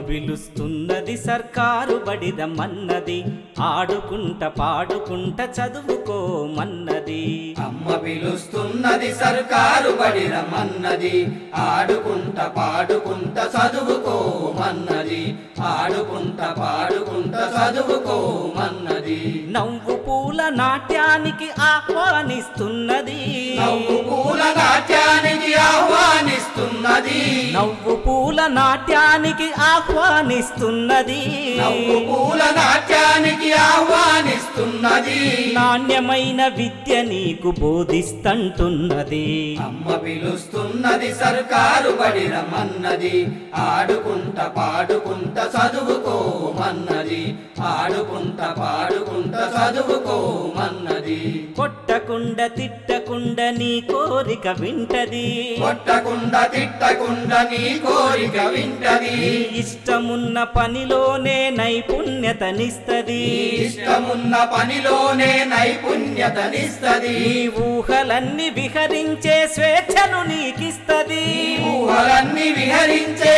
పిలుస్తున్నది సర్కారు బడిరమ్మన్నది, ఆడుకుంట పాడుకుంట చదువుకోమన్నది. అమ్మ పిలుస్తున్నది సర్కారు బడిరమ్మన్నది, ఆడుకుంట పాడుకుంట చదువుకోమన్నది, ఆడుకుంట పాడుకుంట చదువుకోమన్నది. నవ్వు పూల నాట్యానికి ఆహ్వానిస్తున్నది, నవ్వు పూల నాట్యానికి ఆహ్వానిస్తున్నది, నవ్వు పూల నాట్యానికి ఆహ్వానిస్తున్నది, నవ్వు పూల నాట్యానికి ఆహ్వానిస్తున్నది. నాణ్యమైన విద్య నీకు బోధిస్తంటున్నది. అమ్మ పిలుస్తున్నది సర్కారు బడిరమ్మన్నది, ఆడుకుంట పాడుకుంట చదువుకోమన్నది, ఆడుకుంట పాడుకుంట చదువుకోమన్నది. కొట్టకుండా తిట్టకుండా నీ కోరిక వింటది, కొట్టకుండా తిట్టకుండా నీ కోరిక వింటది. ఇష్టమున్న పనిలోనే నైపుణ్యతనిస్తది, ఇష్టమున్న పనిలోనే నైపుణ్యతనిస్తది. నీ ఊహలన్నీ విహరించే స్వేచ్ఛను నీకిస్తది, ఊహలన్నీ విహరించే